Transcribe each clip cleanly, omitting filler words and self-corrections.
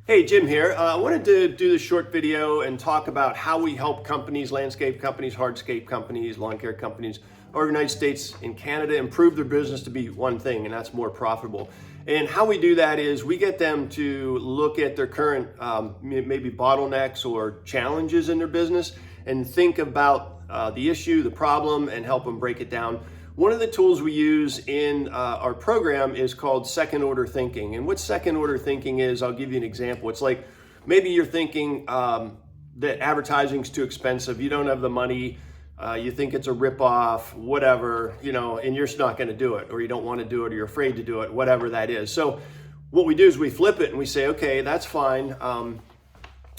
Hey, Jim here. I wanted to do this short video and talk about how we help companies, landscape companies, hardscape companies, lawn care companies over the United States and Canada improve their business to be one thing, and that's more profitable. And how we do that is we get them to look at their current maybe bottlenecks or challenges in their business and think about the issue, the problem, and help them break it down. One of the tools we use in our program is called second order thinking. And what second order thinking is, I'll give you an example. It's like maybe you're thinking that advertising is too expensive, you don't have the money, you think it's a ripoff, whatever, and you're just not going to do it, or you don't want to do it, or you're afraid to do it, whatever that is. So what we do is we flip it and we say, okay, that's fine.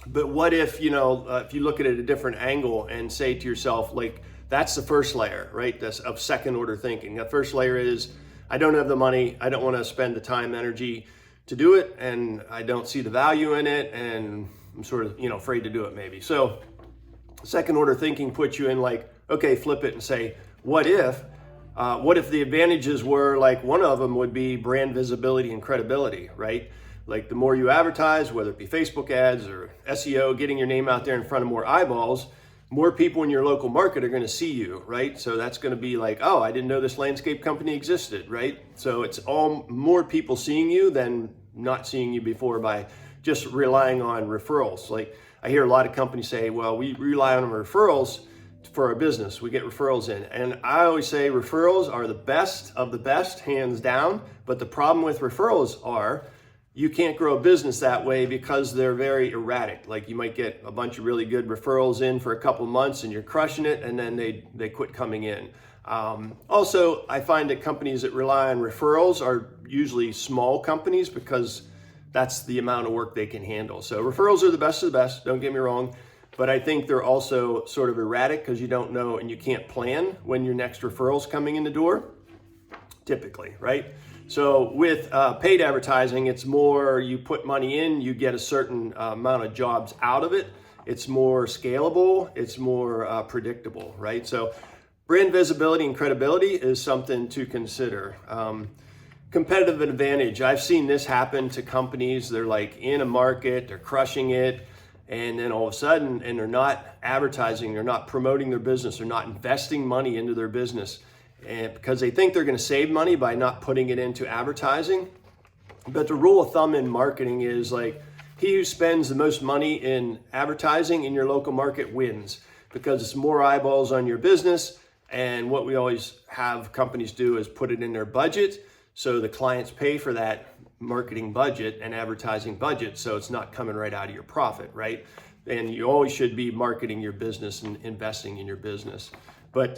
But what if, if you look at it at a different angle and say to yourself, like, that's the first layer, right? That's of second order thinking. The first layer is, I don't have the money, I don't want to spend the time, energy to do it, and I don't see the value in it, and I'm sort of, afraid to do it maybe. So second order thinking puts you in like, okay, flip it and say, what if the advantages were like, one of them would be brand visibility and credibility, right? Like the more you advertise, whether it be Facebook ads or SEO, getting your name out there in front of more eyeballs, more people in your local market are going to see you, right? So that's going to be like, oh, I didn't know this landscape company existed, right? So it's all more people seeing you than not seeing you before by just relying on referrals. Like I hear a lot of companies say, well, we rely on referrals for our business. We get referrals in. And I always say referrals are the best of the best, hands down. But the problem with referrals are, you can't grow a business that way because they're very erratic. Like you might get a bunch of really good referrals in for a couple months and you're crushing it, and then they quit coming in. Also, I find that companies that rely on referrals are usually small companies because that's the amount of work they can handle. So referrals are the best of the best, don't get me wrong, but I think they're also sort of erratic because you don't know and you can't plan when your next referral's coming in the door, typically, right? So with paid advertising, it's more you put money in, you get a certain amount of jobs out of it. It's more scalable, it's more predictable, right? So brand visibility and credibility is something to consider. Competitive advantage, I've seen this happen to companies. They're like in a market, they're crushing it, and then all of a sudden, and they're not advertising, they're not promoting their business, they're not investing money into their business. And because they think they're going to save money by not putting it into advertising. But the rule of thumb in marketing is like, he who spends the most money in advertising in your local market wins, because it's more eyeballs on your business. And what we always have companies do is put it in their budget, so the clients pay for that marketing budget and advertising budget, so it's not coming right out of your profit, right? And you always should be marketing your business and investing in your business. But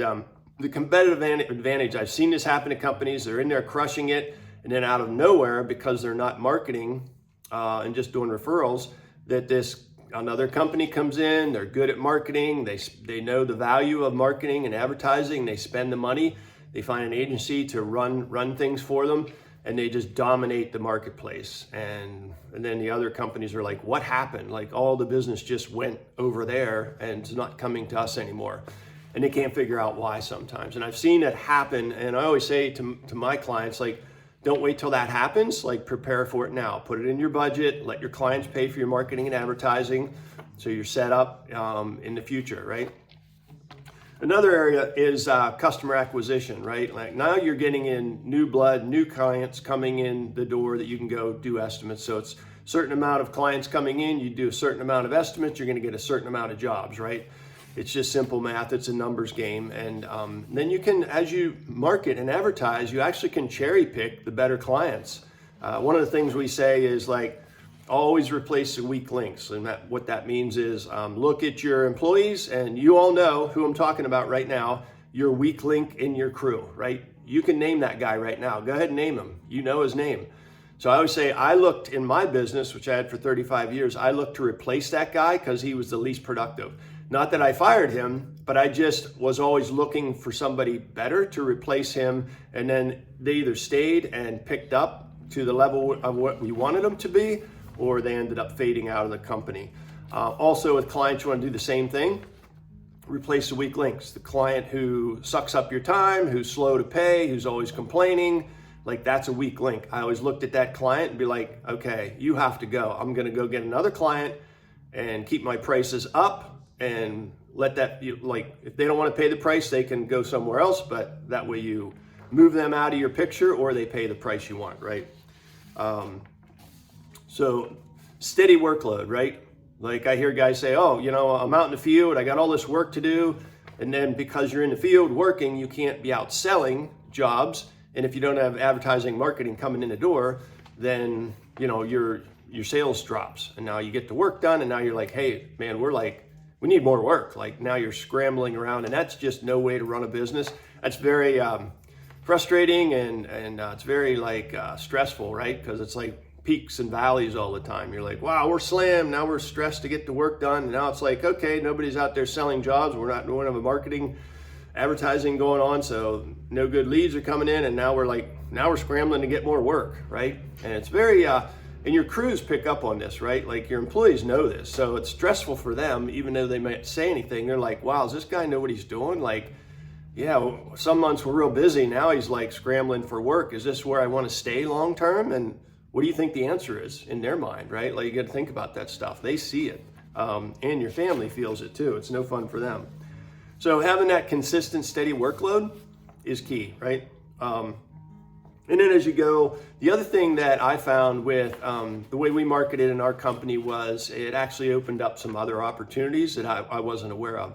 the competitive advantage, I've seen this happen to companies. They're in there crushing it, and then out of nowhere, because they're not marketing and just doing referrals, that another company comes in. They're good at marketing. They know the value of marketing and advertising. They spend the money. They find an agency to run things for them, and they just dominate the marketplace. And then the other companies are like, what happened? Like all the business just went over there and it's not coming to us anymore. And they can't figure out why sometimes. And I've seen it happen. And I always say to my clients, like, don't wait till that happens. Like, prepare for it now. Put it in your budget. Let your clients pay for your marketing and advertising, so you're set up in the future, right? Another area is customer acquisition, right? Like now you're getting in new blood, new clients coming in the door that you can go do estimates. So it's a certain amount of clients coming in. You do a certain amount of estimates. You're going to get a certain amount of jobs, right? It's just simple math. It's a numbers game. And then you can, as you market and advertise, you actually can cherry pick the better clients. One of the things we say is like, always replace the weak links. And what that means is look at your employees, and you all know who I'm talking about right now, your weak link in your crew, right? You can name that guy right now. Go ahead and name him. You know his name. So I always say, I looked in my business, which I had for 35 years, I looked to replace that guy because he was the least productive. Not that I fired him, but I just was always looking for somebody better to replace him. And then they either stayed and picked up to the level of what we wanted them to be, or they ended up fading out of the company. Also with clients, you want to do the same thing. Replace the weak links. The client who sucks up your time, who's slow to pay, who's always complaining, like that's a weak link. I always looked at that client and be like, okay, you have to go. I'm going to go get another client and keep my prices up and let that, like, if they don't want to pay the price, they can go somewhere else, but that way you move them out of your picture or they pay the price you want, right? So steady workload, right? Like I hear guys say, oh, I'm out in the field, I got all this work to do. And then because you're in the field working, you can't be out selling jobs. And if you don't have advertising marketing coming in the door, then, your sales drops. And now you get the work done. And now you're like, hey, man, we need more work. Like now you're scrambling around, and that's just no way to run a business. That's very frustrating and it's very stressful, right? Because it's like peaks and valleys all the time. You're like, wow, we're slammed. Now we're stressed to get the work done. And now it's like, okay, nobody's out there selling jobs. We're not doing a marketing, advertising going on. So no good leads are coming in. And now we're scrambling to get more work, right? And it's very, and your crews pick up on this, right? Like your employees know this. So it's stressful for them, even though they might say anything. They're like, wow, does this guy know what he's doing? Like, yeah, some months we're real busy. Now he's like scrambling for work. Is this where I want to stay long term? And what do you think the answer is in their mind, right? Like you got to think about that stuff. They see it, and your family feels it too. It's no fun for them. So having that consistent, steady workload is key, right? And then as you go, the other thing that I found with the way we marketed in our company was it actually opened up some other opportunities that I wasn't aware of.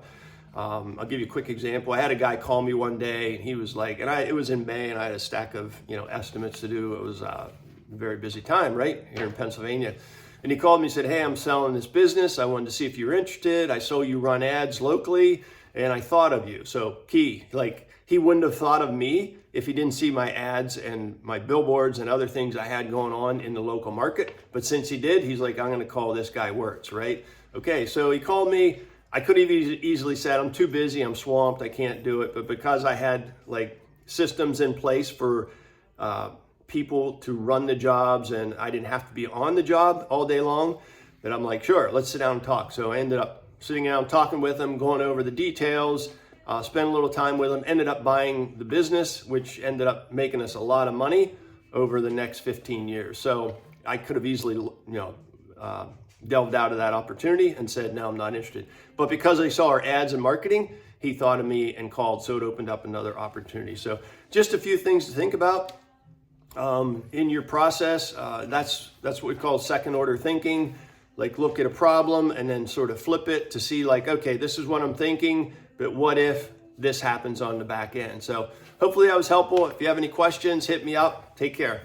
I'll give you a quick example. I had a guy call me one day, and he was like, it was in May, and I had a stack of estimates to do. It was a very busy time, right, here in Pennsylvania. And he called me and said, hey, I'm selling this business. I wanted to see if you're interested. I saw you run ads locally, and I thought of you. So key, like he wouldn't have thought of me if he didn't see my ads and my billboards and other things I had going on in the local market. But since he did, he's like, I'm going to call this guy Wirtz, right? Okay, so he called me. I could have easily said, I'm too busy, I'm swamped, I can't do it. But because I had like systems in place for people to run the jobs and I didn't have to be on the job all day long, that I'm like, sure, let's sit down and talk. So I ended up sitting down, talking with him, going over the details, spent a little time with him, ended up buying the business, which ended up making us a lot of money over the next 15 years. So I could have easily, delved out of that opportunity and said, no, I'm not interested. But because I saw our ads and marketing, he thought of me and called. So it opened up another opportunity. So just a few things to think about in your process. That's what we call second order thinking. Like look at a problem and then sort of flip it to see like, okay, this is what I'm thinking, but what if this happens on the back end? So hopefully that was helpful. If you have any questions, hit me up. Take care.